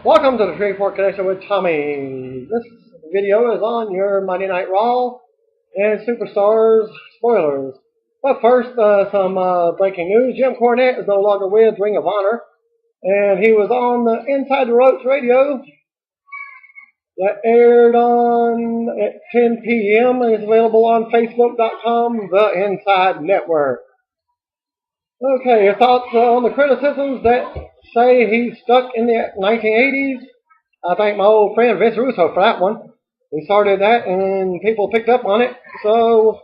Welcome to the Shreveport Connection with Tommy. This video is on your Monday Night Raw and Superstars spoilers. But first, some breaking news. Jim Cornette is no longer with Ring of Honor, and he was on the Inside the Ropes radio that aired on at 10 p.m. and is available on Facebook.com, The Inside Network. Okay, your thoughts on the criticisms that say he's stuck in the 1980s? I thank my old friend Vince Russo for that one. He started that and people picked up on it. So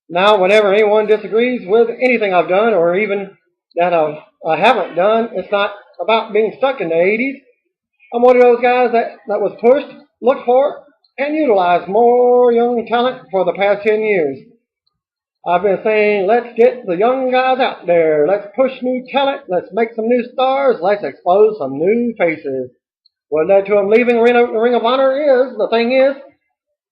now whenever anyone disagrees with anything I've done or even that I haven't done, it's not about being stuck in the 80s. I'm one of those guys that was pushed, looked for, and utilized more young talent for the past 10 years. I've been saying, let's get the young guys out there. Let's push new talent. Let's make some new stars. Let's expose some new faces. What led to him leaving Ring of Honor is, the thing is,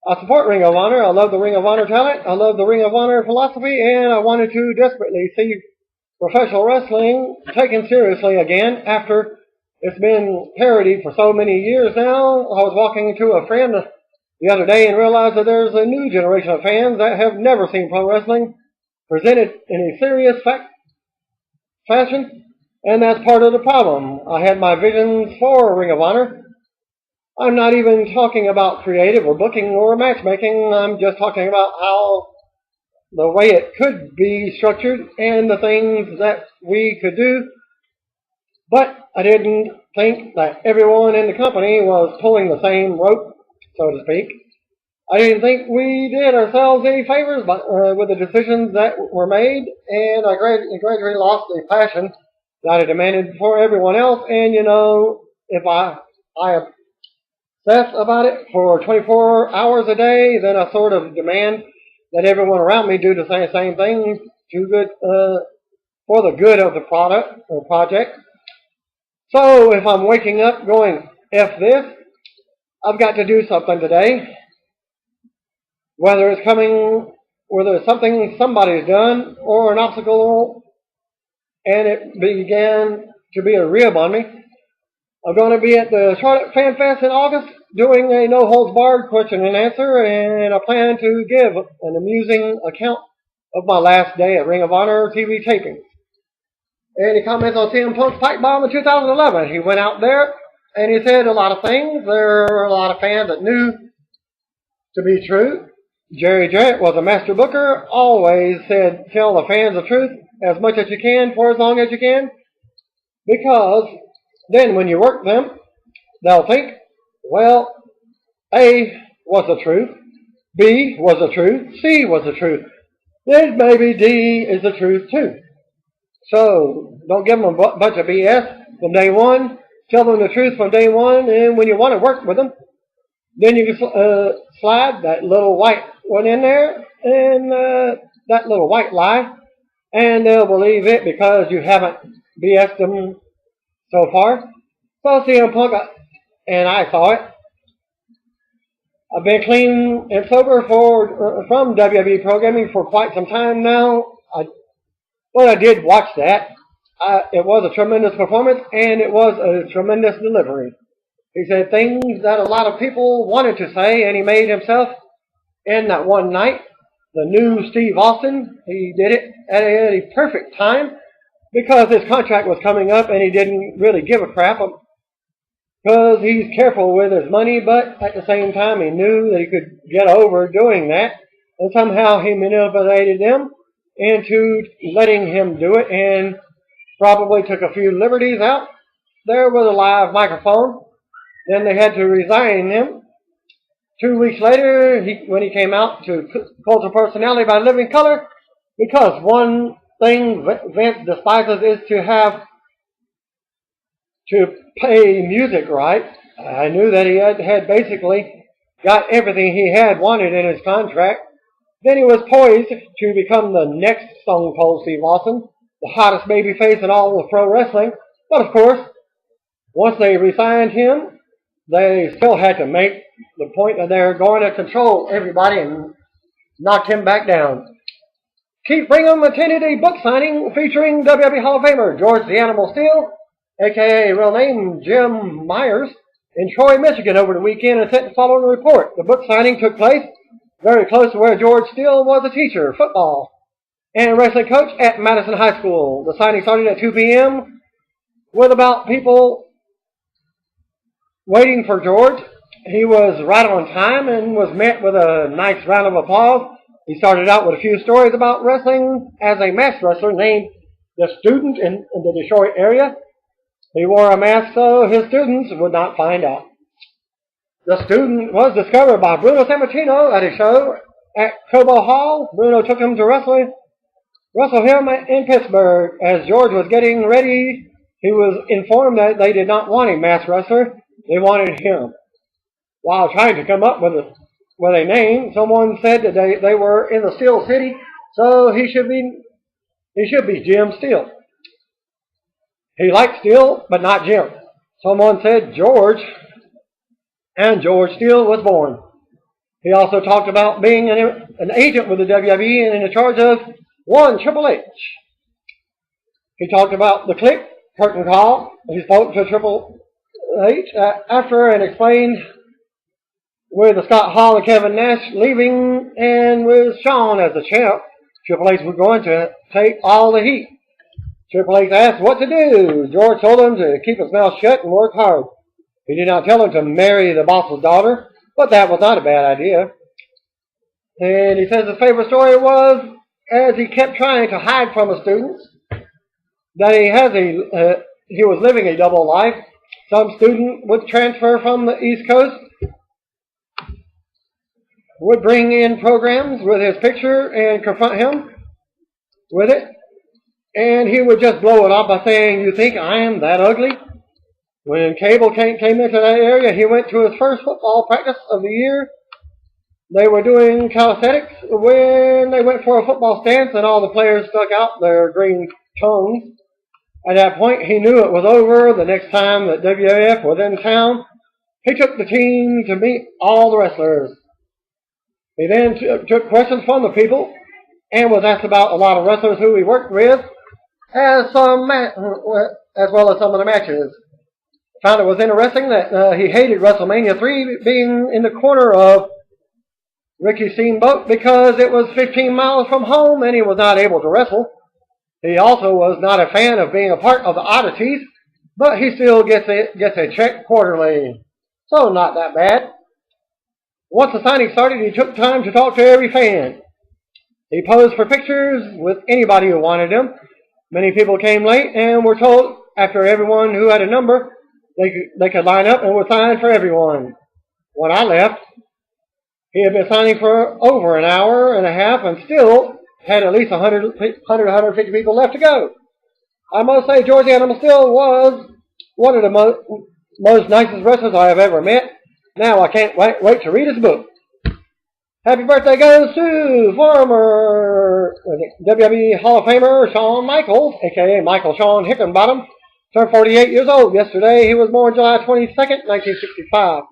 I support Ring of Honor. I love the Ring of Honor talent. I love the Ring of Honor philosophy. And I wanted to desperately see professional wrestling taken seriously again after it's been parodied for so many years now. I was walking to a friend the other day and realized that there's a new generation of fans that have never seen pro wrestling presented in a serious fashion, and that's part of the problem. I had my visions for Ring of Honor. I'm not even talking about creative or booking or matchmaking. I'm just talking about how the way it could be structured and the things that we could do. But I didn't think that everyone in the company was pulling the same rope, so to speak. I didn't think we did ourselves any favors with the decisions that were made, and I gradually lost the passion that I demanded for everyone else. And you know, if I obsess about it for 24 hours a day, then I sort of demand that everyone around me do the same thing for the good of the product or project. So if I'm waking up going, F this, I've got to do something today. Whether it's something somebody's done or an obstacle, and it began to be a rib on me. I'm going to be at the Charlotte Fan Fest in August doing a no-holds-barred question and answer, and I plan to give an amusing account of my last day at Ring of Honor TV taping. Any comments on CM Punk's pipe bomb in 2011? He went out there and he said a lot of things. There were a lot of fans that knew to be true. Jerry Jarrett was a master booker, always said, tell the fans the truth as much as you can for as long as you can, because then when you work them, they'll think, well, A was the truth, B was the truth, C was the truth, then maybe D is the truth too. So don't give them a bunch of BS from day one. Tell them the truth from day one, and when you want to work with them, then you can slide that little white one in there and that little white lie, and they'll believe it because you haven't BS'd them so far. So CM Punk, and I saw it. I've been clean and sober from WWE programming for quite some time now. But I did watch that. It was a tremendous performance, and it was a tremendous delivery. He said things that a lot of people wanted to say, and he made himself in that one night. The new Steve Austin, he did it at a perfect time because his contract was coming up, and he didn't really give a crap because he's careful with his money, but at the same time he knew that he could get over doing that, and somehow he manipulated them into letting him do it, and probably took a few liberties out there with a live microphone. Then they had to resign him. 2 weeks later, when he came out to Cultural Personality by Living Color, because one thing Vince despises is to pay music rights. I knew that he had basically got everything he had wanted in his contract. Then he was poised to become the next Stone Cold Steve Austin, the hottest babyface in all of pro wrestling. But of course, once they re-signed him, they still had to make the point that they're going to control everybody and knocked him back down. Keith Brigham attended a book signing featuring WWE Hall of Famer George the Animal Steele a.k.a. real name Jim Myers, in Troy, Michigan over the weekend and sent the following report. The book signing took place very close to where George Steele was a teacher, football, and wrestling coach at Madison High School. The signing started at 2 p.m. with about people waiting for George. He was right on time and was met with a nice round of applause. He started out with a few stories about wrestling as a masked wrestler named the Student in the Detroit area. He wore a mask so his students would not find out. The Student was discovered by Bruno Sammartino at a show at Cobo Hall. Bruno took him to wrestle him in Pittsburgh. As George was getting ready, he was informed that they did not want a masked wrestler. They wanted him. While trying to come up with a name, someone said that they were in the Steel City, so he should be Jim Steele. He liked Steele, but not Jim. Someone said George, and George Steele was born. He also talked about being an agent with the WWE and in charge of one Triple H. He talked about the Click curtain call. He spoke to Triple H after and explained with Scott Hall and Kevin Nash leaving and with Shawn as the champ, Triple H was going to take all the heat. Triple H asked what to do. George told him to keep his mouth shut and work hard. He did not tell him to marry the boss's daughter, but that was not a bad idea. And he says his favorite story was, as he kept trying to hide from his students, that he was living a double life. Some student would transfer from the East Coast, would bring in programs with his picture and confront him with it. And he would just blow it off by saying, "You think I am that ugly?" When Cable came into that area, he went to his first football practice of the year. They were doing calisthenics when they went for a football stance and all the players stuck out their green tongues. At that point, he knew it was over. The next time that WAF was in town, he took the team to meet all the wrestlers. He then took questions from the people and was asked about a lot of wrestlers who he worked with, as well as some of the matches. Found it was interesting that he hated WrestleMania 3 being in the corner of Ricky Steamboat because it was 15 miles from home and he was not able to wrestle. He also was not a fan of being a part of the oddities, but he still gets a check quarterly, so not that bad. Once the signing started, he took time to talk to every fan. He posed for pictures with anybody who wanted them. Many people came late and were told after everyone who had a number, they could line up and would sign for everyone. When I left, he had been signing for over an hour and a half and still had at least 150 people left to go. I must say George the Animal Steele was one of the most nicest wrestlers I have ever met. Now I can't wait to read his book. Happy birthday goes to former WWE Hall of Famer Shawn Michaels, a.k.a. Michael Shawn Hickenbottom. Turned 48 years old yesterday. He was born July 22nd, 1965.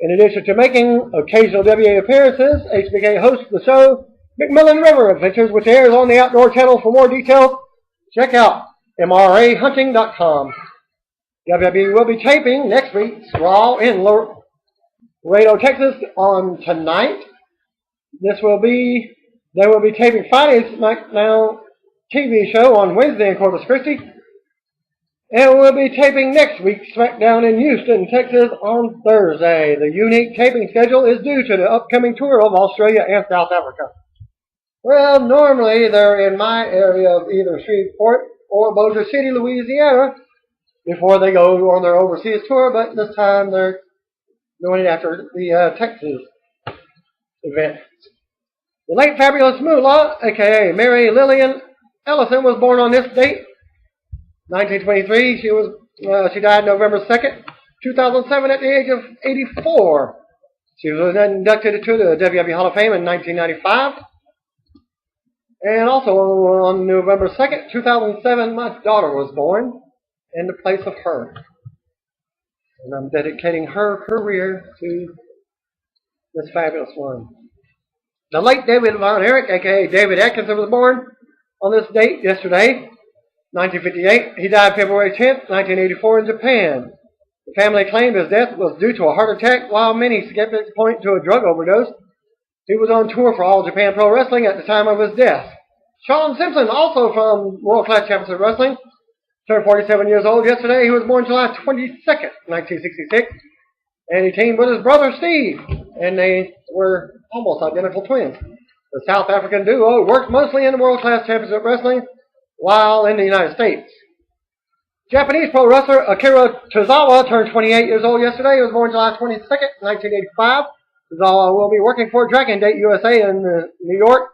In addition to making occasional WA appearances, HBK hosts the show McMillan River Adventures, which airs on the Outdoor Channel. For more details, check out mrahunting.com. WWE will be taping next week's Raw in Laredo, Texas on tonight. They will be taping Friday's SmackDown TV show on Wednesday in Corpus Christi. And we'll be taping next week's SmackDown in Houston, Texas on Thursday. The unique taping schedule is due to the upcoming tour of Australia and South Africa. Well, normally they're in my area of either Shreveport or Bossier City, Louisiana, before they go on their overseas tour, but this time they're doing it after the Texas event. The late Fabulous Moolah, a.k.a. Mary Lillian Ellison, was born on this date, 1923. She died November 2nd, 2007 at the age of 84. She was inducted to the WWE Hall of Fame in 1995. And also on November 2nd, 2007, my daughter was born in the place of her. And I'm dedicating her career to this fabulous one. The late David Von Erich, a.k.a. David Atkinson, was born on this date yesterday. 1958. He died February 10th, 1984 in Japan. The family claimed his death was due to a heart attack, while many skeptics point to a drug overdose. He was on tour for All Japan Pro Wrestling at the time of his death. Shawn Simpson, also from World Class Championship Wrestling, turned 47 years old yesterday. He was born July 22nd, 1966. And he teamed with his brother Steve, and they were almost identical twins. The South African duo worked mostly in the World Class Championship Wrestling while in the United States. Japanese pro wrestler Akira Tozawa turned 28 years old yesterday. He was born July 22nd, 1985. Tozawa will be working for Dragon Gate USA in New York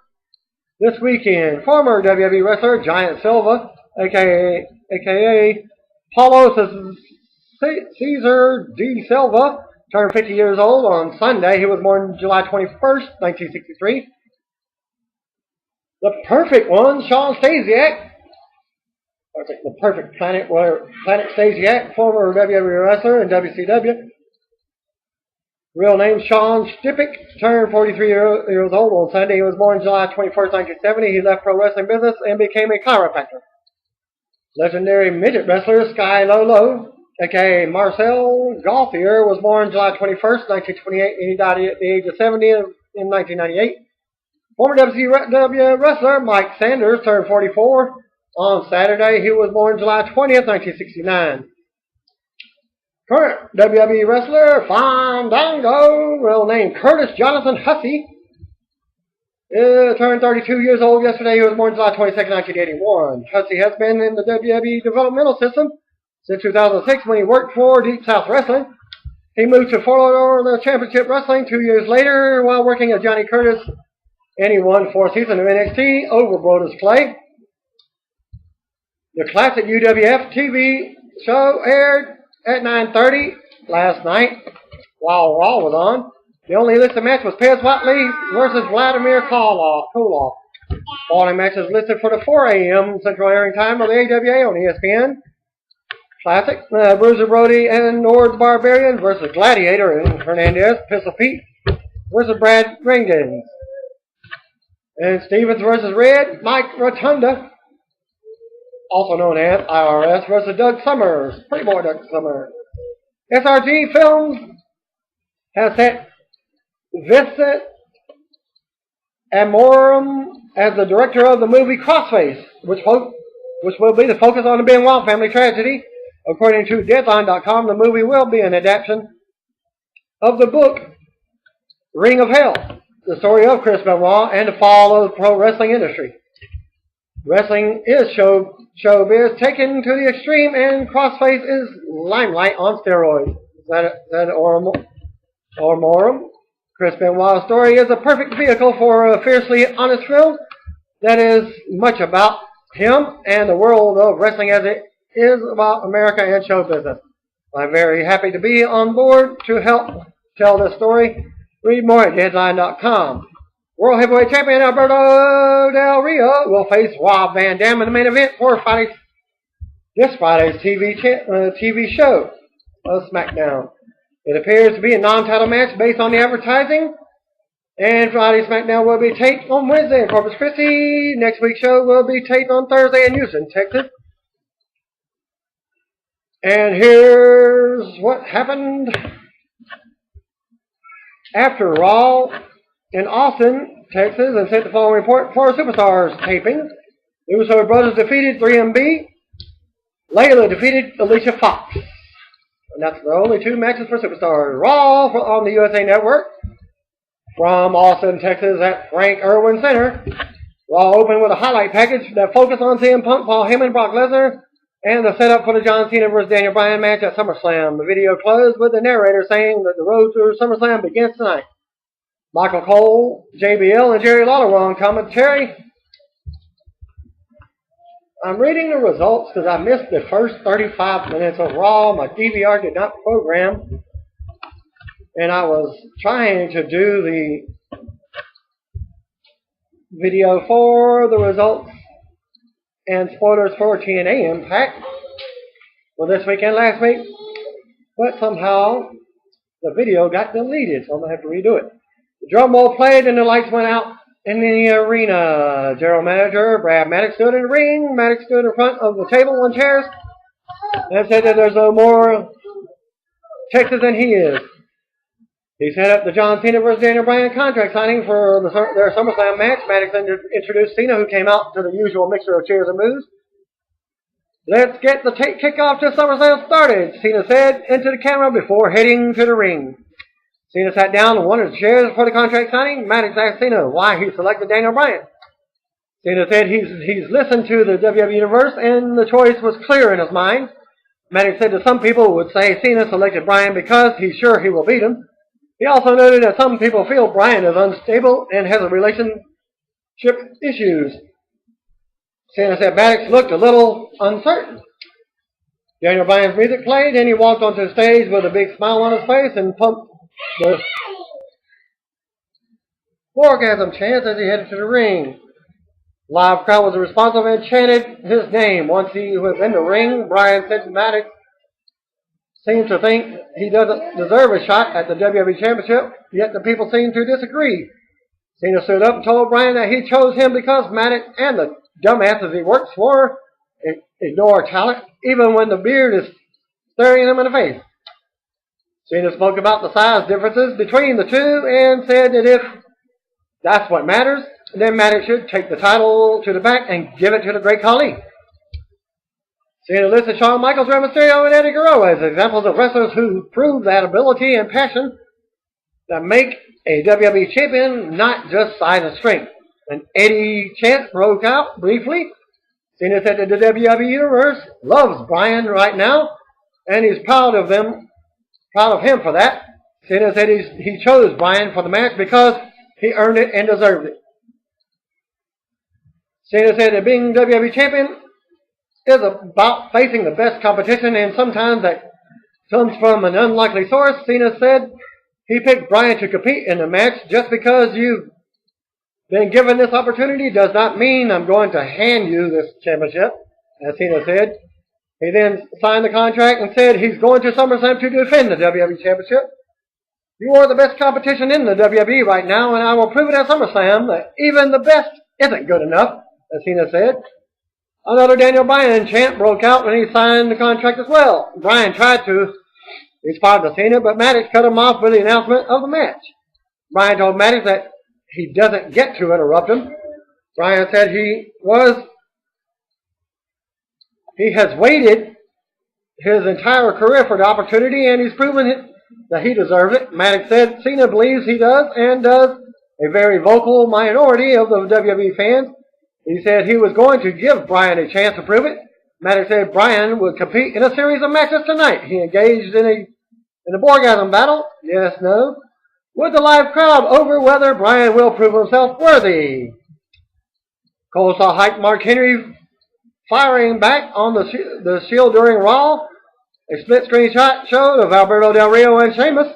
this weekend. Former WWE wrestler Giant Silva, a.k.a. Paulo Cesar D. Silva, turned 50 years old on Sunday. He was born July 21st, 1963. The Perfect One, Shawn Stasiak, the Perfect Planet Stasiak, former WWE wrestler in WCW. Real name Sean Stipic, turned 43 years old on Sunday. He was born July 21st, 1970. He left pro wrestling business and became a chiropractor. Legendary midget wrestler Sky Lolo, a.k.a. Marcel Gauthier, was born July 21st, 1928, and he died at the age of 70 in 1998. Former WCW wrestler Mike Sanders turned 44 on Saturday. He was born July 20th, 1969. Current WWE wrestler Fandango, real name Curtis Jonathan Hussey, turned 32 years old yesterday. He was born July 22nd, 1981. Hussey has been in the WWE developmental system since 2006 when he worked for Deep South Wrestling. He moved to Florida Championship Wrestling 2 years later while working at Johnny Curtis, and he won 4th season of NXT over Brodus Clay. The classic UWF TV show aired at 9:30 last night while Raw was on. The only listed match was Pez Whitley versus Vladimir Koloff. Following matches listed for the 4 a.m. Central airing time of the AWA on ESPN. Classic, Bruiser Brody and Nord Barbarian versus Gladiator and Hernandez. Pistol Pete versus Brad Ringans. And Stevens versus Red, Mike Rotunda, also known as IRS, versus Doug Summers, Pretty Boy Doug Summers. SRG Films has set Vincent Amorum as the director of the movie Crossface, which will be the focus on the Benoit family tragedy. According to Deadline.com, the movie will be an adaptation of the book Ring of Hell, the story of Chris Benoit and the fall of the pro wrestling industry. Wrestling is showbiz taken to the extreme, and Crossface is limelight on steroids. Is that Ormorum? Chris Benoit's story is a perfect vehicle for a fiercely honest film that is much about him and the world of wrestling as it is about America and show business. I'm very happy to be on board to help tell this story. Read more at Deadline.com. World Heavyweight Champion Alberto Del Rio will face Rob Van Dam in the main event for this Friday's TV show of SmackDown. It appears to be a non-title match based on the advertising. And Friday's SmackDown will be taped on Wednesday in Corpus Christi. Next week's show will be taped on Thursday in Houston, Texas. And here's what happened after Raw in Austin, Texas, and sent the following report for Superstars taping. The Uso brothers defeated 3MB. Layla defeated Alicia Fox. And that's the only 2 matches for Superstars. Raw on the USA Network from Austin, Texas at Frank Irwin Center. Raw opened with a highlight package that focused on CM Punk, Paul Heyman, Brock Lesnar, and the setup for the John Cena vs. Daniel Bryan match at SummerSlam. The video closed with the narrator saying that the road to SummerSlam begins tonight. Michael Cole, JBL, and Jerry Lawler were on commentary. I'm reading the results because I missed the first 35 minutes of Raw. My DVR did not program. And I was trying to do the video for the results and spoilers for TNA Impact for this weekend last week. But somehow the video got deleted, so I'm going to have to redo it. The drum roll played and the lights went out, In the arena, general manager Brad Maddox stood in the ring. Maddox stood in front of the table and chairs and said that there's no more Texas than he is. He set up the John Cena vs. Daniel Bryan contract signing for their SummerSlam match. Maddox introduced Cena, who came out to the usual mixture of cheers and moves. Let's get the kickoff to SummerSlam started, Cena said into the camera before heading to the ring. Cena sat down on one of the chairs for the contract signing. Maddox asked Cena why he selected Daniel Bryan. Cena said he's listened to the WWE Universe and the choice was clear in his mind. Maddox said that some people would say Cena selected Bryan because he's sure he will beat him. He also noted that some people feel Bryan is unstable and has a relationship issues. Cena said Maddox looked a little uncertain. Daniel Bryan's music played and he walked onto the stage with a big smile on his face and pumped the orgasm chant as he headed to the ring. Live crowd was responsive and chanted his name. Once he was in the ring, Bryan said Maddox seemed to think he doesn't deserve a shot at the WWE Championship, yet the people seemed to disagree. Cena stood up and told Bryan that he chose him because Maddox and the dumbasses he works for ignore talent, even when the beard is staring him in the face. Cena spoke about the size differences between the two and said that if that's what matters, then Maddox should take the title to the back and give it to the Great Khali. Cena listed Shawn Michaels, Rey Mysterio, and Eddie Guerrero as examples of wrestlers who prove that ability and passion that make a WWE champion, not just size and strength. An Eddie chant broke out briefly. Cena said that the WWE Universe loves Bryan right now, and he's proud of him for that. Cena said he chose Bryan for the match because he earned it and deserved it. Cena said that being WWE champion is about facing the best competition, and sometimes that comes from an unlikely source. Cena said he picked Bryan to compete in the match. Just because you've been given this opportunity does not mean I'm going to hand you this championship, as Cena said. He then signed the contract and said he's going to SummerSlam to defend the WWE Championship. You are the best competition in the WWE right now, and I will prove it at SummerSlam that even the best isn't good enough, as Cena said. Another Daniel Bryan chant broke out when he signed the contract as well. Bryan tried to respond to Cena, but Maddox cut him off with the announcement of the match. Bryan told Maddox that he doesn't get to interrupt him. Bryan said he has waited his entire career for the opportunity, and he's proven that he deserves it. Maddox said Cena believes he does, and does. A very vocal minority of the WWE fans. He said he was going to give Bryan a chance to prove it. Maddox said Bryan would compete in a series of matches tonight. He engaged in a orgasm battle, yes, no, with the live crowd over whether Bryan will prove himself worthy. Cole saw hype Mark Henry firing back on the Shield during Raw. A split screen shot showed of Alberto Del Rio and Sheamus.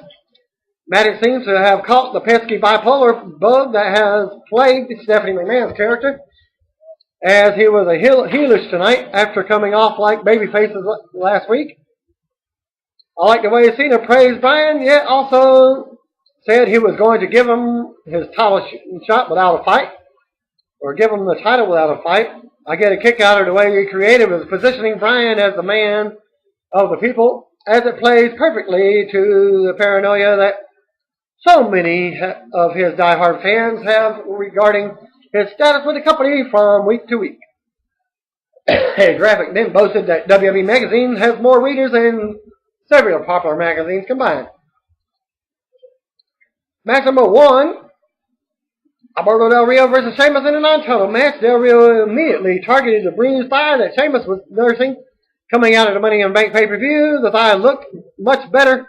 Maddox seems to have caught the pesky bipolar bug that has plagued Stephanie McMahon's character, as he was heelish tonight after coming off like babyfaces last week. I like the way Cena praised Bryan, yet also said he was going to give him his title shot without a fight, or give him the title without a fight. I get a kick out of the way he created was positioning Bryan as the man of the people, as it plays perfectly to the paranoia that so many of his diehard fans have regarding his status with the company from week to week. A graphic then boasted that WWE Magazine has more readers than several popular magazines combined. Match number 1, Alberto Del Rio versus Sheamus in a non-title match. Del Rio immediately targeted the bruised thigh that Sheamus was nursing. Coming out of the Money in the Bank pay-per-view, the thigh looked much better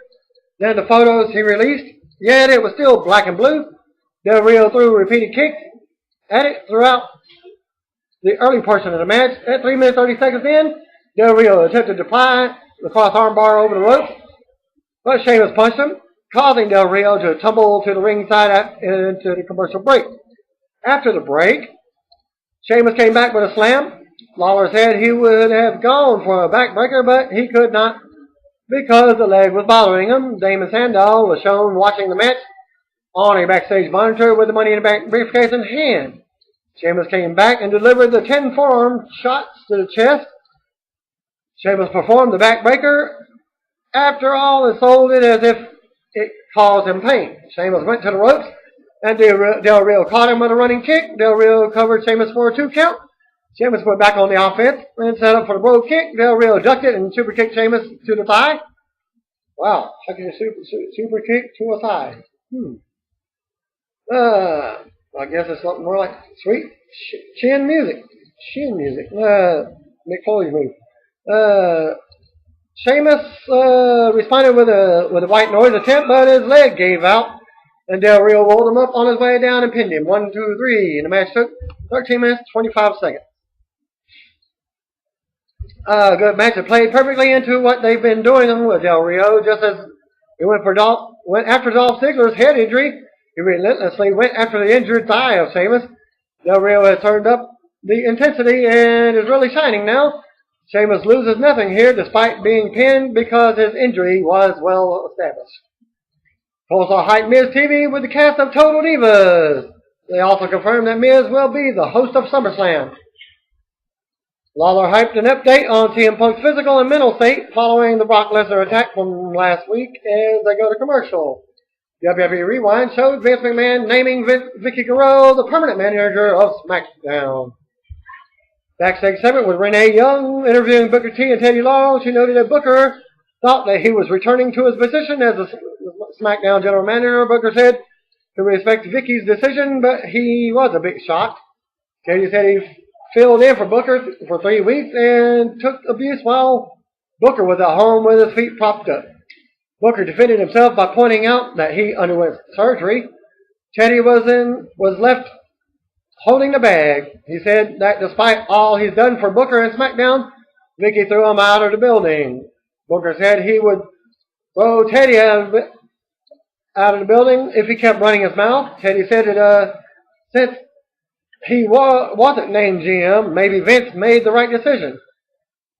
than the photos he released, yet it was still black and blue. Del Rio threw repeated kicks at it throughout the early portion of the match. At 3 minutes 30 seconds in, Del Rio attempted to apply the cross armbar over the ropes, but Sheamus punched him, causing Del Rio to tumble to the ringside into the commercial break. After the break, Sheamus came back with a slam. Lawler said he would have gone for a backbreaker, but he could not because the leg was bothering him. Damon Sandow was shown watching the match on a backstage monitor with the Money in the Bank briefcase in hand. Sheamus came back and delivered the 10 forearm shots to the chest. Sheamus performed the backbreaker after all and sold it as if it caused him pain. Sheamus went to the ropes and Del Rio caught him with a running kick. Del Rio covered Sheamus for a 2 count. Sheamus went back on the offense and set up for the brogue kick. Del Rio ducked it and super kicked Sheamus to the thigh. Wow, how can you super kick to a thigh? I guess it's something more like sweet chin music. Shin music. Mick Foley's move. Sheamus responded with a white noise attempt, but his leg gave out, and Del Rio rolled him up on his way down and pinned him. 1, 2, 3, and the match took 13 minutes, 25 seconds. Good match. It played perfectly into what they've been doing with Del Rio, just as he went after Dolph Ziggler's head injury. He relentlessly went after the injured thigh of Sheamus. Del Rio has turned up the intensity and is really shining now. Sheamus loses nothing here despite being pinned because his injury was well established. Also hyped Miz TV with the cast of Total Divas. They also confirmed that Miz will be the host of SummerSlam. Lawler hyped an update on CM Punk's physical and mental state following the Brock Lesnar attack from last week as they go to commercial. WWE Rewind showed Vince McMahon naming Vicky Guerrero the permanent manager of SmackDown. Backstage segment with Renee Young interviewing Booker T and Teddy Long. She noted that Booker thought that he was returning to his position as a SmackDown general manager. Booker said to respect Vicky's decision, but he was a bit shocked. Teddy said he filled in for Booker for 3 weeks and took abuse while Booker was at home with his feet propped up. Booker defended himself by pointing out that he underwent surgery. Teddy was left holding the bag. He said that despite all he's done for Booker and SmackDown, Vicky threw him out of the building. Booker said he would throw Teddy out of the building if he kept running his mouth. Teddy said that since he wasn't named GM, maybe Vince made the right decision.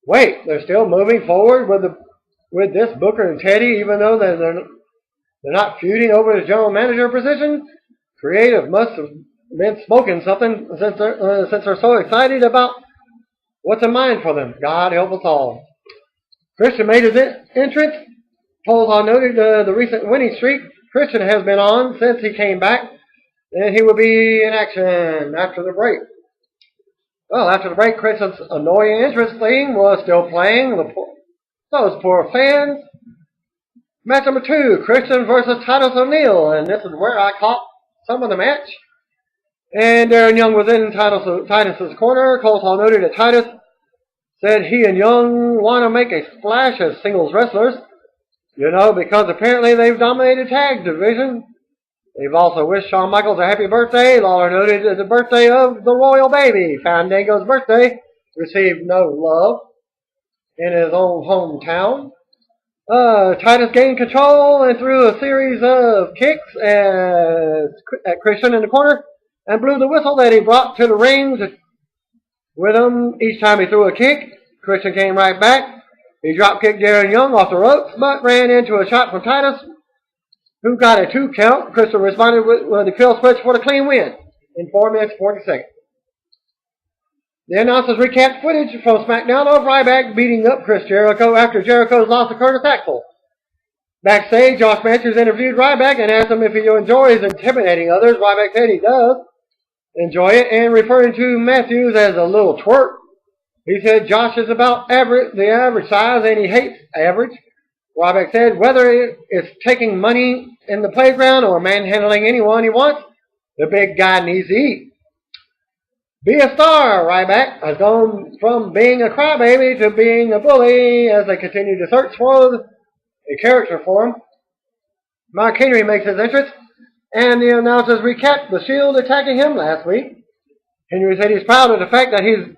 Wait, they're still moving forward with this Booker and Teddy, even though they're not feuding over the general manager position? Creative must have been smoking something since they're so excited about what's in mind for them. God help us all. Christian made his entrance. Polestar noted the recent winning streak Christian has been on since he came back, and he will be in action after the break. Well, after the break, Christian's annoying entrance theme was still playing. Those poor fans. Match number 2, Christian versus Titus O'Neil, and this is where I caught some of the match. And Darren Young was in Titus's corner. Colton noted that Titus said he and Young want to make a splash as singles wrestlers, because apparently they've dominated tag division. They've also wished Shawn Michaels a happy birthday. Lawler noted that the birthday of the royal baby, Fandango's birthday, received no love in his own hometown. Titus gained control and threw a series of kicks at Christian in the corner and blew the whistle that he brought to the ring with him. Each time he threw a kick, Christian came right back. He drop kicked Darren Young off the ropes, but ran into a shot from Titus, who got a 2 count. Christian responded with the kill switch for the clean win in 4 minutes 40 seconds. The announcers recapped footage from SmackDown of Ryback beating up Chris Jericho after Jericho's loss to Curtis Axel. Backstage, Josh Matthews interviewed Ryback and asked him if he enjoys intimidating others. Ryback said he does enjoy it, and referring to Matthews as a little twerp, he said Josh is about the average size and he hates average. Ryback said whether it's taking money in the playground or manhandling anyone he wants, the big guy needs to eat. Be a star, Ryback has gone from being a crybaby to being a bully as they continue to search for a character for him. Mark Henry makes his entrance, and the announcers recapped the Shield attacking him last week. Henry said he's proud of the fact that he's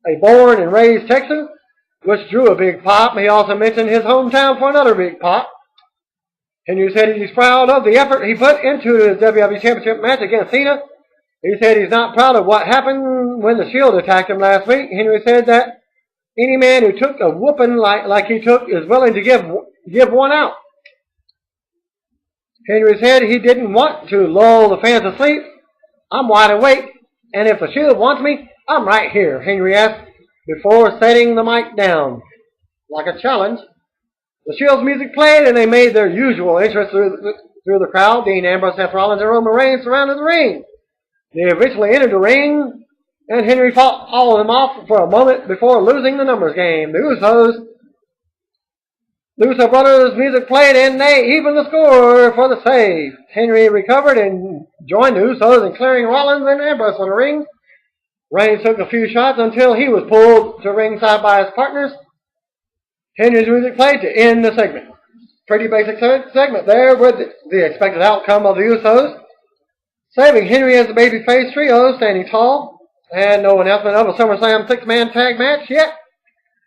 a born and raised Texan, which drew a big pop. He also mentioned his hometown for another big pop. Henry said he's proud of the effort he put into the WWE Championship match against Cena. He said he's not proud of what happened when the Shield attacked him last week. Henry said that any man who took a whooping like he took is willing to give one out. Henry said he didn't want to lull the fans to sleep. I'm wide awake, and if the Shield wants me, I'm right here, Henry asked before setting the mic down. Like a challenge. The Shield's music played, and they made their usual entrance through the crowd. Dean Ambrose, Seth Rollins, and Roman Reigns surrounded the ring. They eventually entered the ring, and Henry fought all of them off for a moment before losing the numbers game. The Uso brothers' music played, and they evened the score for the save. Henry recovered and joined the Usos in clearing Rollins and Ambrose from the ring. Reigns took a few shots until he was pulled to ringside by his partners. Henry's music played to end the segment. Pretty basic segment there with the expected outcome of the Usos, saving Henry as the babyface trio standing tall, and no announcement of a SummerSlam six-man tag match yet,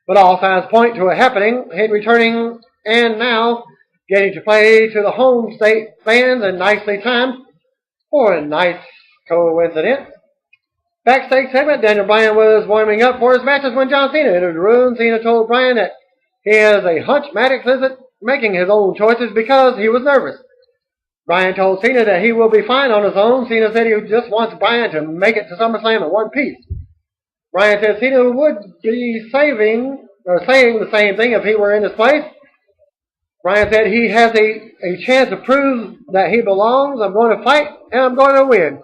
but all signs point to a happening. Henry returning and now getting to play to the home state fans, and nicely timed for a nice coincidence. Backstage segment, Daniel Bryan was warming up for his matches when John Cena entered the room. Cena told Bryan that he has a hunch Maddox isn't making his own choices because he was nervous. Bryan told Cena that he will be fine on his own. Cena said he just wants Bryan to make it to SummerSlam in one piece. Bryan said Cena would be saying the same thing if he were in his place. Bryan said he has a chance to prove that he belongs. I'm going to fight and I'm going to win.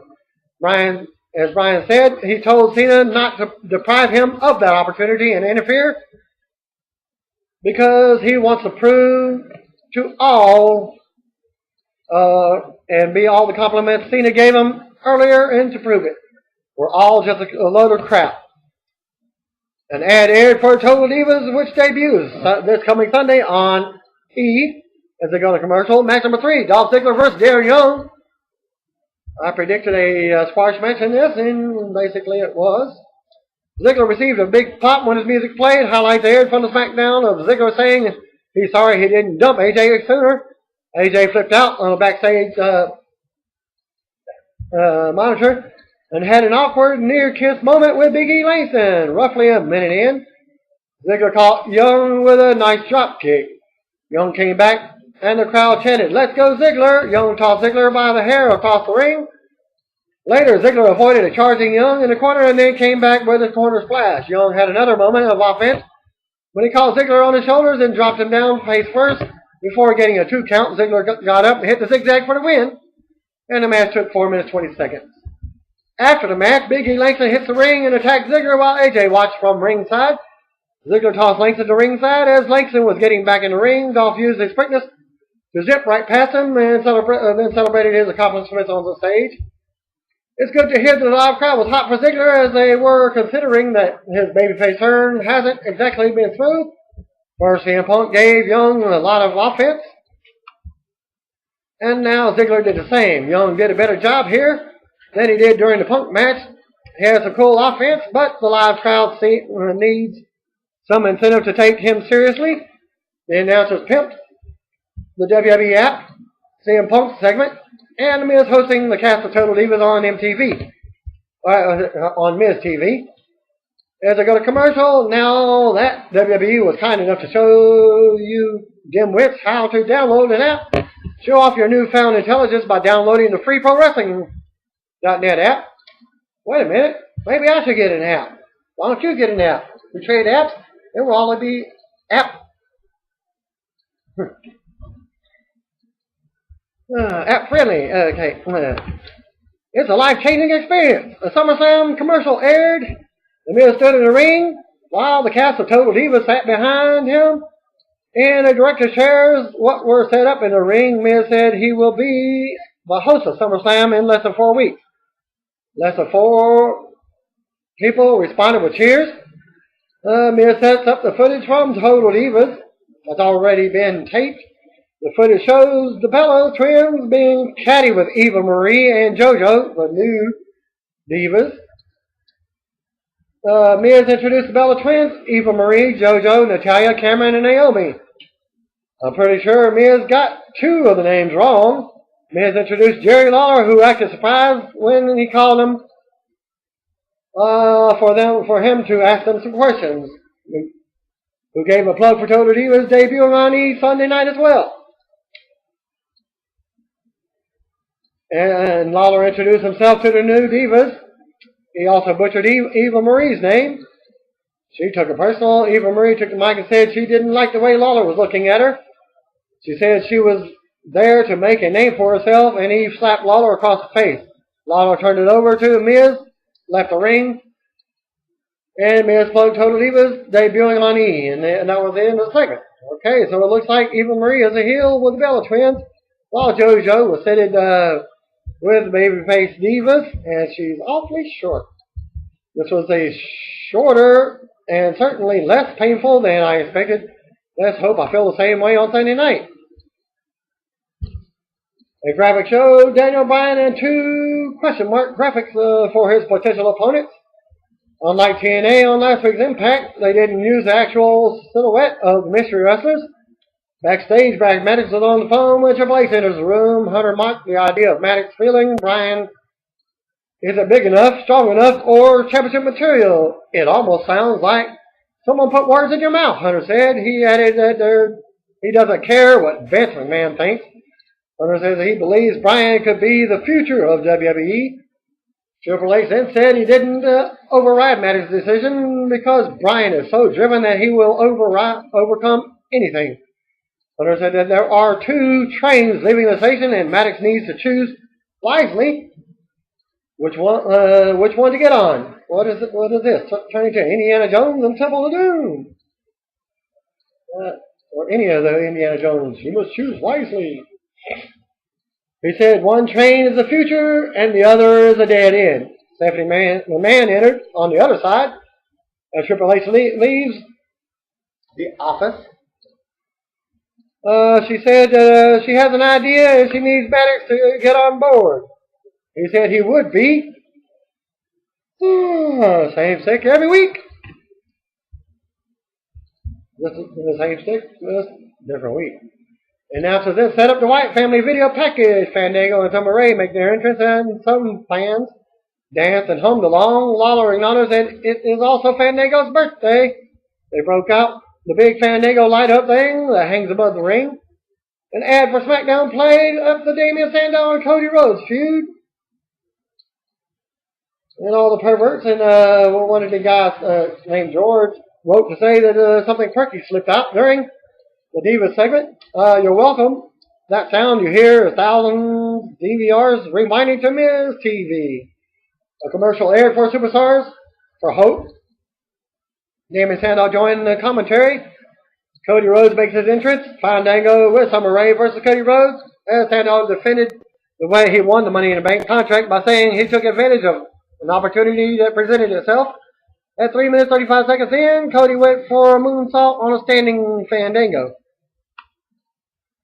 As Bryan said, he told Cena not to deprive him of that opportunity and interfere because he wants to prove to all and be all the compliments Cena gave him earlier and to prove it. We're all just a load of crap. An ad aired for Total Divas, which debuts this coming Sunday on E! As they go to commercial. Match number 3, Dolph Ziggler versus Darren Young. I predicted a squash match in this, and basically it was. Ziggler received a big pop when his music played. Highlights aired from the SmackDown of Ziggler saying he's sorry he didn't dump AJ sooner. AJ flipped out on a backstage monitor and had an awkward near-kiss moment with Big E Langston. Roughly a minute in, Ziggler caught Young with a nice drop kick. Young came back, and the crowd chanted, "Let's go Ziggler!" Young tossed Ziggler by the hair across the ring. Later, Ziggler avoided a charging Young in the corner and then came back with a corner splash. Young had another moment of offense when he caught Ziggler on his shoulders and dropped him down face first. Before getting a 2 count, Ziggler got up and hit the zigzag for the win, and the match took 4 minutes 20 seconds. After the match, Big E Langston hits the ring and attacks Ziggler while AJ watched from ringside. Ziggler tossed Langston to ringside. As Langston was getting back in the ring, Dolph used his quickness to zip right past him and then celebrated his accomplishments on the stage. It's good to hear that the live crowd was hot for Ziggler as they were considering that his babyface turn hasn't exactly been smooth. First, CM Punk gave Young a lot of offense, and now Ziggler did the same. Young did a better job here than he did during the Punk match. He has a cool offense, but the live crowd needs some incentive to take him seriously. The announcers pimped the WWE app, CM Punk segment, and The Miz hosting the cast of Total Divas on MTV, on Miz TV. As I go to commercial, now that WWE was kind enough to show you dimwits how to download an app, show off your newfound intelligence by downloading the free ProWrestling.net app. Wait a minute, maybe I should get an app. Why don't you get an app? We trade apps, it will only be app. App friendly. Okay. It's a life-changing experience. The SummerSlam commercial aired. The Miz stood in the ring while the cast of Total Divas sat behind him in a director's chairs. What were set up in the ring, Miz said he will be the host of SummerSlam in less than 4 weeks. Less than 4 people responded with cheers. Miz sets up the footage from Total Divas that's already been taped. The footage shows the Bello twins being catty with Eva Marie and JoJo, the new Divas. Miz introduced the Bello twins, Eva Marie, JoJo, Natalia, Cameron, and Naomi. I'm pretty sure Miz got 2 of the names wrong. Miz introduced Jerry Lawler, who acted surprised when he called him for him to ask them some questions. Who gave a plug for Total Divas debuting on Sunday night as well. And Lawler introduced himself to the new divas. He also butchered Eva Marie's name. She took it personal. Eva Marie took the mic and said she didn't like the way Lawler was looking at her. She said she was there to make a name for herself, and he slapped Lawler across the face. Lawler turned it over to Miz, left the ring, and Miz plugged Total Divas, debuting on E, and that was the end of the segment. Okay, so it looks like Eva Marie is a heel with the Bella Twins, while JoJo was seated with the babyface Divas, and she's awfully short. This was a shorter and certainly less painful than I expected. Let's hope I feel the same way on Sunday night. A graphic showed Daniel Bryan and two question mark graphics for his potential opponents. Unlike TNA on last week's Impact, they didn't use the actual silhouette of the mystery wrestlers. Backstage, Brad Maddox was on the phone when Triple H enters the room. Hunter mocked the idea of Maddox feeling Bryan isn't big enough, strong enough, or championship material. It almost sounds like someone put words in your mouth, Hunter said. He added that he doesn't care what Vince McMahon thinks. Hunter says that he believes Bryan could be the future of WWE. Triple H then said he didn't override Maddox's decision because Bryan is so driven that he will overcome anything. Hunter said that there are two trains leaving the station and Maddox needs to choose wisely which one to get on. What is this? Turning to Indiana Jones and Temple of Doom. Or any of the Indiana Jones. You must choose wisely. He said one train is the future and the other is a dead end. Stephanie McMahon entered on the other side as Triple H leaves the office. She said she has an idea and she needs Maddox to get on board. He said he would be. Same stick every week. This is the same stick, just different week. Announcers then set up the White Family video package. Fandango and Summer Rae make their entrance, and some fans danced and hummed along. Lawler acknowledged that it is also Fandango's birthday. They broke out the big Fandango light-up thing that hangs above the ring. An ad for SmackDown played up the Damian Sandow and Cody Rhodes feud. And all the perverts, and one of the guys named George wrote to say that something perky slipped out during the Divas segment. You're welcome. That sound you hear is thousands DVRs reminding to Miz TV. A commercial aired for Superstars for Hope. Damian Sandow joined the commentary. Cody Rhodes makes his entrance. Fandango with Summer Rae versus Cody Rhodes. As Sandow defended the way he won the Money in the Bank contract by saying he took advantage of an opportunity that presented itself. At 3 minutes 35 seconds in, Cody went for a moonsault on a standing Fandango,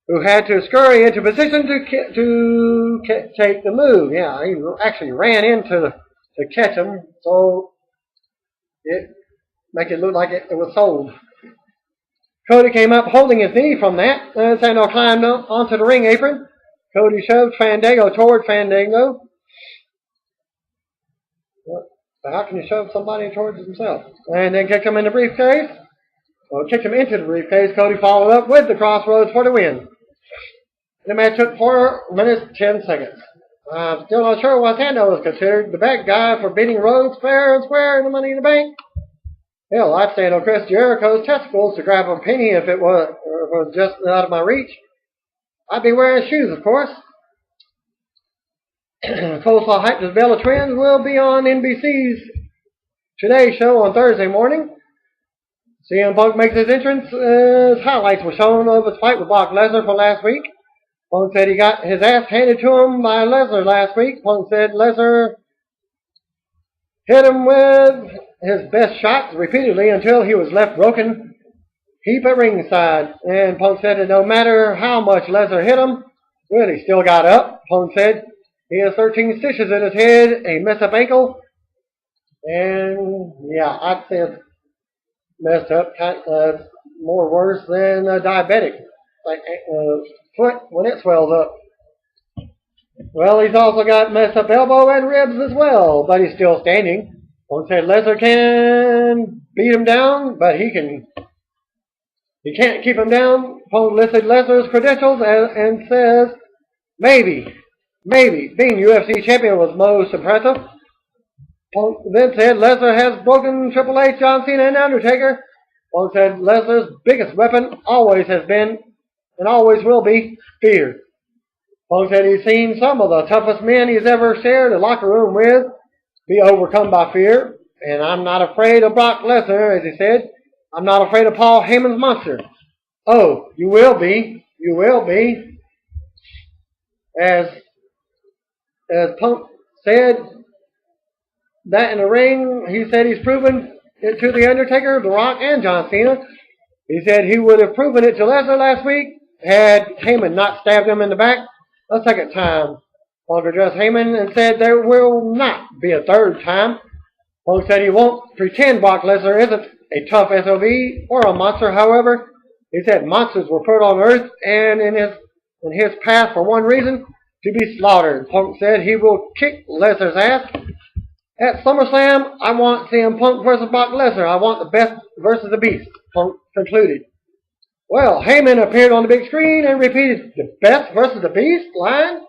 who had to scurry into position to take the move. Yeah, he actually ran to catch him, so it make it look like it was sold. Cody came up holding his knee from that, and Sandow climbed up onto the ring apron. Cody shoved Fandango toward Fandango. How can you shove somebody towards himself? And then kicked him in the briefcase. Well, kicked him into the briefcase. Cody followed up with the crossroads for the win. The match took 4 minutes 10 seconds. I'm still not sure why Sandow was considered the bad guy for beating Rhodes fair and square in the Money in the Bank. Hell, I'd stand on Chris Jericho's testicles to grab a penny if it was just out of my reach. I'd be wearing shoes, of course. Coleslaw hyped as Bella Twins will be on NBC's Today show on Thursday morning. CM Punk makes his entrance. Highlights were shown of his fight with Brock Lesnar from last week. Punk said he got his ass handed to him by Lesnar last week. Punk said Lesnar hit him with his best shots repeatedly until he was left broken heap at ringside. And Punk said that no matter how much Lesnar hit him, well, he still got up. Punk said he has 13 stitches in his head, a messed up ankle, and yeah, I'd say it's messed up, more worse than a diabetic foot when it swells up. Well, he's also got messed up elbow and ribs as well, but he's still standing. Punk said Lesnar can beat him down, but he can't keep him down. Punk listed Lesnar's credentials and says maybe Maybe being UFC champion was most impressive. Punk then said Lesnar has broken Triple H, John Cena, and Undertaker. Punk said Lesnar's biggest weapon always has been and always will be fear. Punk said he's seen some of the toughest men he's ever shared a locker room with be overcome by fear. And I'm not afraid of Brock Lesnar, as he said. I'm not afraid of Paul Heyman's monster. Oh, you will be. You will be. As Punk said that in the ring, he said he's proven it to The Undertaker, The Rock, and John Cena. He said he would have proven it to Lesnar last week had Heyman not stabbed him in the back a second time. Punk addressed Heyman and said there will not be a third time. Punk said he won't pretend Brock Lesnar isn't a tough SOB or a monster. However, he said monsters were put on earth and in his path for one reason, to be slaughtered. Punk said he will kick Lesnar's ass. At SummerSlam, I want CM Punk versus Brock Lesnar. I want the best versus the beast, Punk concluded. Well, Heyman appeared on the big screen and repeated the best versus the beast line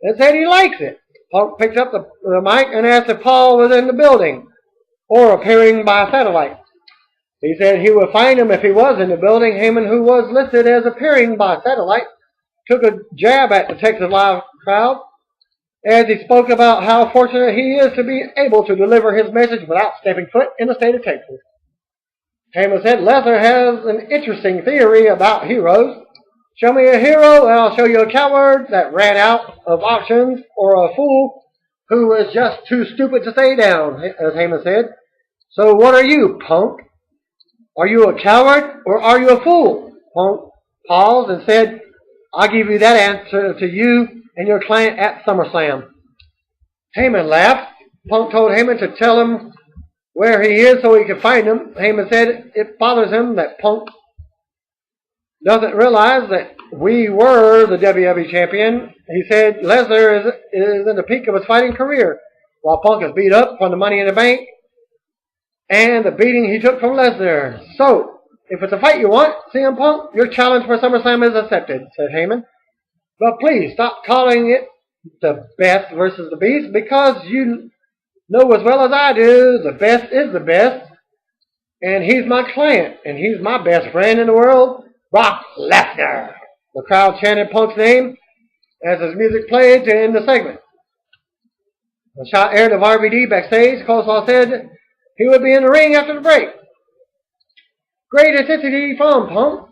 and said he likes it. Punk picked up the mic and asked if Paul was in the building or appearing by satellite. He said he would find him if he was in the building. Heyman, who was listed as appearing by satellite, took a jab at the Texas Live crowd as he spoke about how fortunate he is to be able to deliver his message without stepping foot in the state of Texas. Heyman said Lesnar has an interesting theory about heroes. Show me a hero and I'll show you a coward that ran out of options, or a fool who was just too stupid to stay down, as Heyman said. So what are you, Punk? Are you a coward or are you a fool? Punk paused and said, I'll give you that answer to you and your client at SummerSlam. Heyman laughed. Punk told Heyman to tell him where he is so he could find him. Heyman said it bothers him that Punk doesn't realize that we were the WWE champion. He said Lesnar is in the peak of his fighting career, while Punk is beat up from the Money in the Bank and the beating he took from Lesnar. So, if it's a fight you want, CM Punk, your challenge for SummerSlam is accepted, said Heyman. But please stop calling it the best versus the beast, because you know as well as I do, the best is the best. And he's my client, and he's my best friend in the world, Brock Lesnar. The crowd chanted Punk's name as his music played to end the segment. The shot aired of RVD backstage. Coleslaw said he would be in the ring after the break. Great intensity from Punk.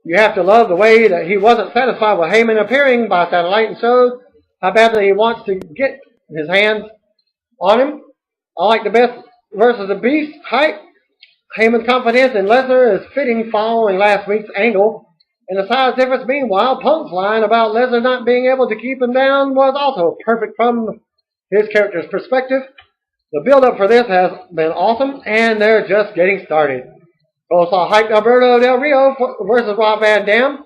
You have to love the way that he wasn't satisfied with Heyman appearing by satellite and showed how badly he wants to get his hands on him. I like the best versus the beast hype. Heyman's confidence in Lesnar is fitting following last week's angle. And the size difference, meanwhile, Punk's line about Lesnar not being able to keep him down was also perfect from his character's perspective. The build-up for this has been awesome, and they're just getting started. Also hyped Alberto Del Rio versus Rob Van Dam,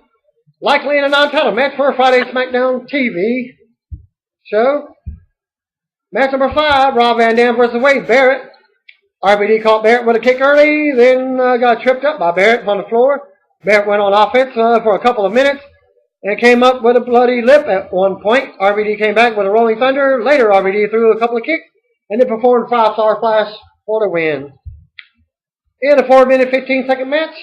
likely in a non-title match for Friday's SmackDown TV show. Match number 5, Rob Van Dam versus Wade Barrett. RVD caught Barrett with a kick early, then got tripped up by Barrett on the floor. Barrett went on offense for a couple of minutes and came up with a bloody lip at one point. RVD came back with a rolling thunder. Later, RVD threw a couple of kicks and then performed 5-star flash for the win. In a 4-minute, 15-second match,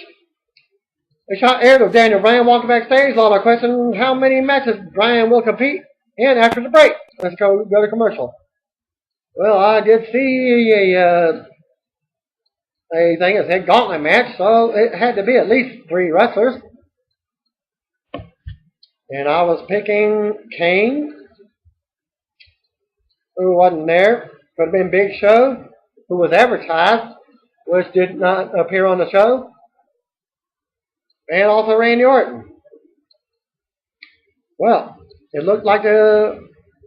a shot aired of Daniel Bryan walking backstage. A lot of questions how many matches Bryan will compete in after the break. Let's go to commercial. Well, I did see a thing that said gauntlet match, so it had to be at least 3 wrestlers. And I was picking Kane, who wasn't there. Could have been Big Show, who was advertised, which did not appear on the show. And also Randy Orton. Well, it looked like an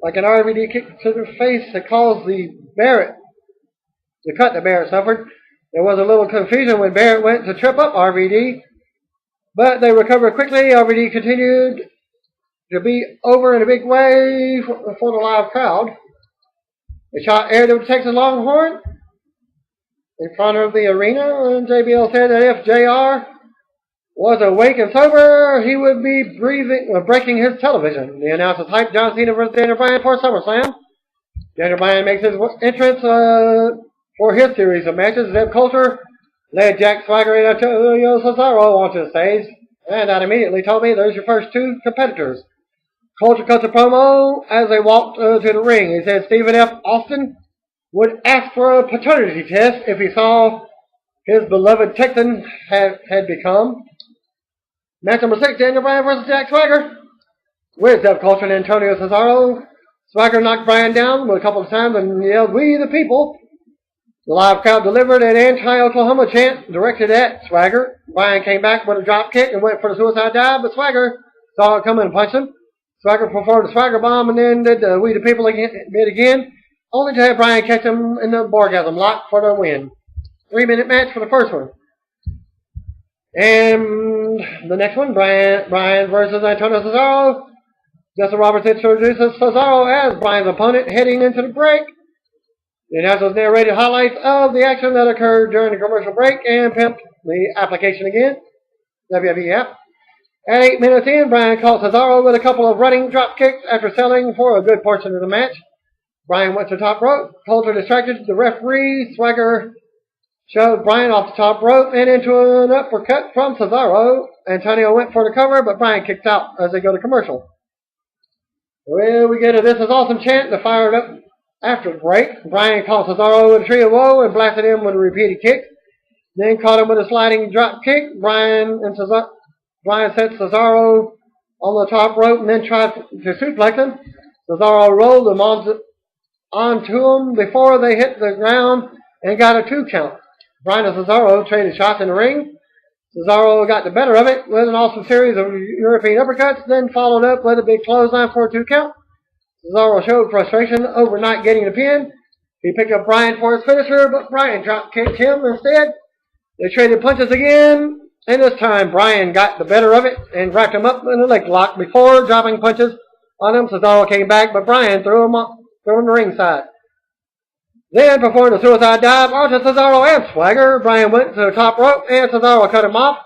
RVD kick to the face that caused the cut that Barrett suffered. There was a little confusion when Barrett went to trip up RVD, but they recovered quickly. RVD continued to be over in a big way for the live crowd. The shot aired of Texas Longhorn in front of the arena, and JBL said that if JR was awake and sober, he would be breaking his television. The announcers hyped John Cena versus Daniel Bryan for SummerSlam. Daniel Bryan makes his entrance for his series of matches. Zeb Coulter led Jack Swagger and Antonio Cesaro onto the stage, and that immediately told me there's your first two competitors. Coulter cuts a promo as they walked to the ring. He said Stephen F. Austin would ask for a paternity test if he saw his beloved Texan had become. Match number 6, Daniel Bryan versus Jack Swagger. With Zeb Coulter and Antonio Cesaro. Swagger knocked Bryan down a couple of times and yelled, "We the people." The live crowd delivered an anti-Oklahoma chant directed at Swagger. Bryan came back with a drop kick and went for the suicide dive, but Swagger saw it coming and punched him. Swagger performed a Swagger bomb and then did the "We the people" again, only to have Bryan catch him in the Borgasm lock for the win. 3-minute match for the first one. And the next one, Bryan versus Antonio Cesaro. Justin Roberts introduces Cesaro as Bryan's opponent heading into the break. The announcers narrated highlights of the action that occurred during the commercial break and pimped the application again. WWF. At 8 minutes in, Bryan caught Cesaro with a couple of running drop kicks after selling for a good portion of the match. Bryan went to the top rope. Coulter distracted the referee. Swagger shoved Bryan off the top rope and into an uppercut from Cesaro. Antonio went for the cover, but Bryan kicked out as they go to commercial. Well, we get a "This is awesome" chant to fire it up after the break. Bryan caught Cesaro with a tree of woe and blasted him with a repeated kick. Then caught him with a sliding drop kick. Bryan set Cesaro on the top rope and then tried to suplex him. Cesaro rolled him onto him before they hit the ground and got a 2 count. Bryan and Cesaro traded shots in the ring. Cesaro got the better of it with an awesome series of European uppercuts, then followed up with a big clothesline for a 2 count. Cesaro showed frustration over not getting the pin. He picked up Bryan for his finisher, but Bryan drop kicked him instead. They traded punches again, and this time Bryan got the better of it and wrapped him up in a leg lock before dropping punches on him. Cesaro came back, but Bryan threw him the ringside. Then performed a suicide dive onto Cesaro and Swagger. Bryan went to the top rope and Cesaro cut him off.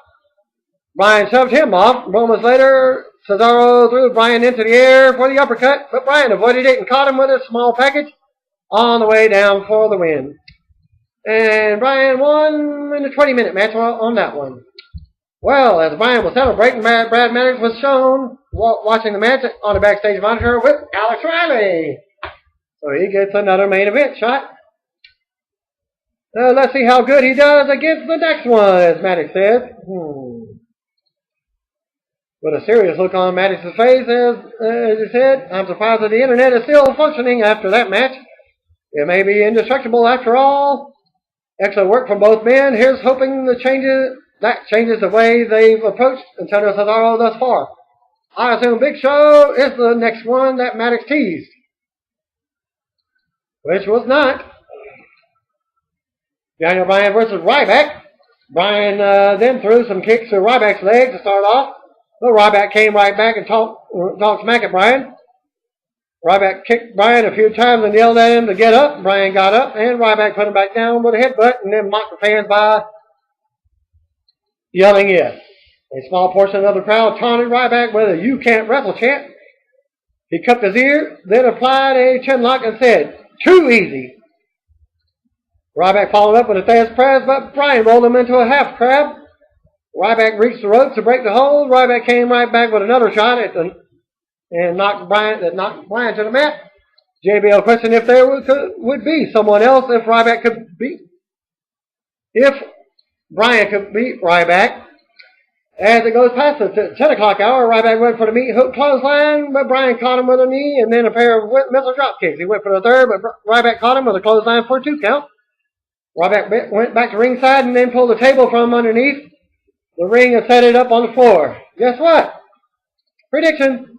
Bryan shoved him off. Moments later, Cesaro threw Bryan into the air for the uppercut, but Bryan avoided it and caught him with a small package on the way down for the win. And Bryan won in a 20-minute match on that one. Well, as Bryan was celebrating, Brad Maddox was shown watching the match on the backstage monitor with Alex Riley. So he gets another main event shot. Let's see how good he does against the next one, as Maddox said. With a serious look on Maddox's face, as he said, "I'm surprised that the internet is still functioning after that match. It may be indestructible after all. Excellent work from both men. Here's hoping that changes the way they've approached Antonio Cesaro thus far. I assume Big Show is the next one that Maddox teased." Which was not. Daniel Bryan versus Ryback. Bryan then threw some kicks to Ryback's leg to start off, but Ryback came right back and talked smack at Bryan. Ryback kicked Bryan a few times and yelled at him to get up. Bryan got up, and Ryback put him back down with a headbutt and then mocked the fans by yelling yes. A small portion of the crowd taunted Ryback with a "You can't wrestle" chant. He cupped his ear, then applied a chin lock and said, "Too easy." Ryback followed up with a Thesz press, but Bryan rolled him into a half crab. Ryback reached the ropes to break the hold. Ryback came right back with another shot and knocked Bryan to the mat. JBL questioned if there would be someone else if Bryan could beat Ryback. As it goes past the 10 o'clock hour, Ryback went for the meat hook clothesline, but Bryan caught him with a knee and then a pair of missile drop kicks. He went for the third, but Ryback caught him with a clothesline for a 2 count. Ryback went back to ringside and then pulled the table from underneath the ring and set it up on the floor. Guess what? Prediction.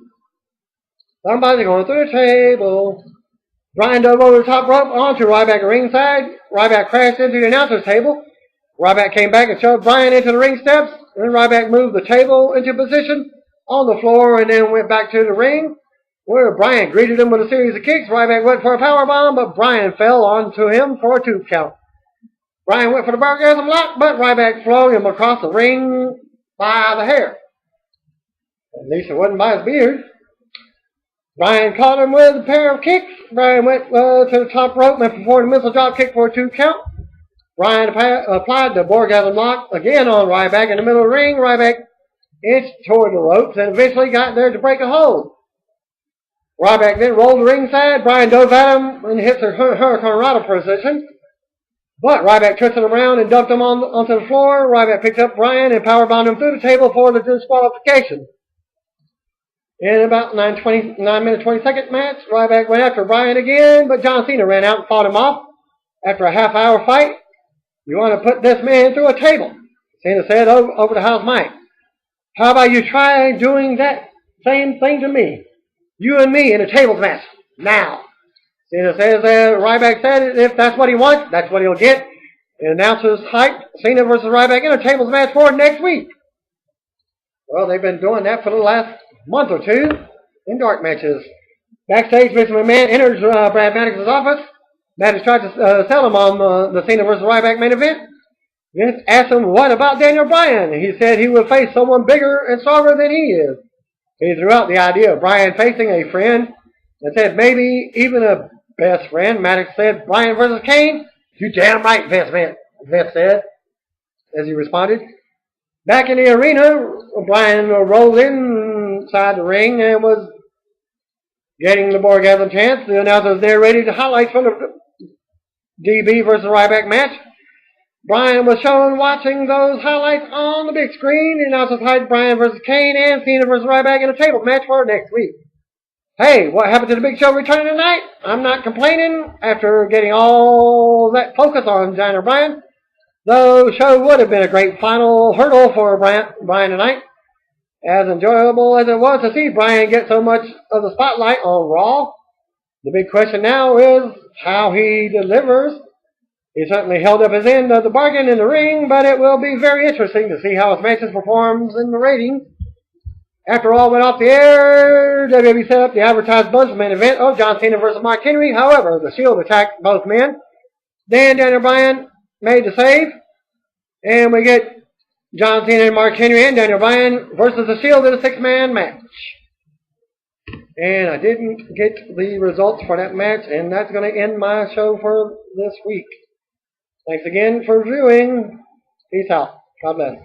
Somebody's going through the table. Bryan dove over the top rope onto Ryback at ringside. Ryback crashed into the announcer's table. Ryback came back and shoved Bryan into the ring steps. Then Ryback moved the table into position on the floor and then went back to the ring, where Bryan greeted him with a series of kicks. Ryback went for a powerbomb, but Bryan fell onto him for a 2 count. Bryan went for the Borgasm lock, but Ryback flung him across the ring by the hair. At least it wasn't by his beard. Bryan caught him with a pair of kicks. Bryan went to the top rope and performed a missile drop kick for a 2 count. Bryan applied the Borgasm lock again on Ryback in the middle of the ring. Ryback inched toward the ropes and eventually got there to break a hold. Ryback then rolled the ringside. Bryan dove at him and hit the Hurricane Rana position. But Ryback twisted him around and dumped him onto the floor. Ryback picked up Bryan and powerbombed him through the table for the disqualification. In about 9-minute 20-second match, Ryback went after Bryan again, but John Cena ran out and fought him off. After a half-hour fight, "You want to put this man through a table," Cena said over the house mic. "How about you try doing that same thing to me? You and me in a tables match, now." Cena says Ryback said if that's what he wants, that's what he'll get. The announcers hyped Cena versus Ryback in a tables match for next week. Well, they've been doing that for the last month or two in dark matches. Backstage, Mr. McMahon enters Brad Maddox's office. Maddox tried to sell him on the Cena versus Ryback main event. Vince asked him what about Daniel Bryan. He said he would face someone bigger and stronger than he is. He threw out the idea of Bryan facing a friend and said maybe even a best friend. Maddox said Bryan versus Kane. "You damn right, Vince said as he responded. Back in the arena, Bryan rolled inside the ring and was getting the Borgasm chance. The announcers there ready to highlight from the DB versus Ryback match. Bryan was shown watching those highlights on the big screen. The announcers hyped Bryan versus Kane and Cena versus Ryback in a tables match for next week. Hey, what happened to the Big Show returning tonight? I'm not complaining after getting all that focus on Daniel Bryan. The show would have been a great final hurdle for Bryan tonight. As enjoyable as it was to see Bryan get so much of the spotlight on Raw, the big question now is how he delivers. He certainly held up his end of the bargain in the ring, but it will be very interesting to see how his matches performs in the ratings. After all went off the air, WWE set up the advertised buzz main event of John Cena versus Mark Henry. However, the Shield attacked both men. Then Daniel Bryan made the save, and we get John Cena and Mark Henry and Daniel Bryan versus the Shield in a 6-man match. And I didn't get the results for that match, and that's going to end my show for this week. Thanks again for viewing. Peace out. God bless.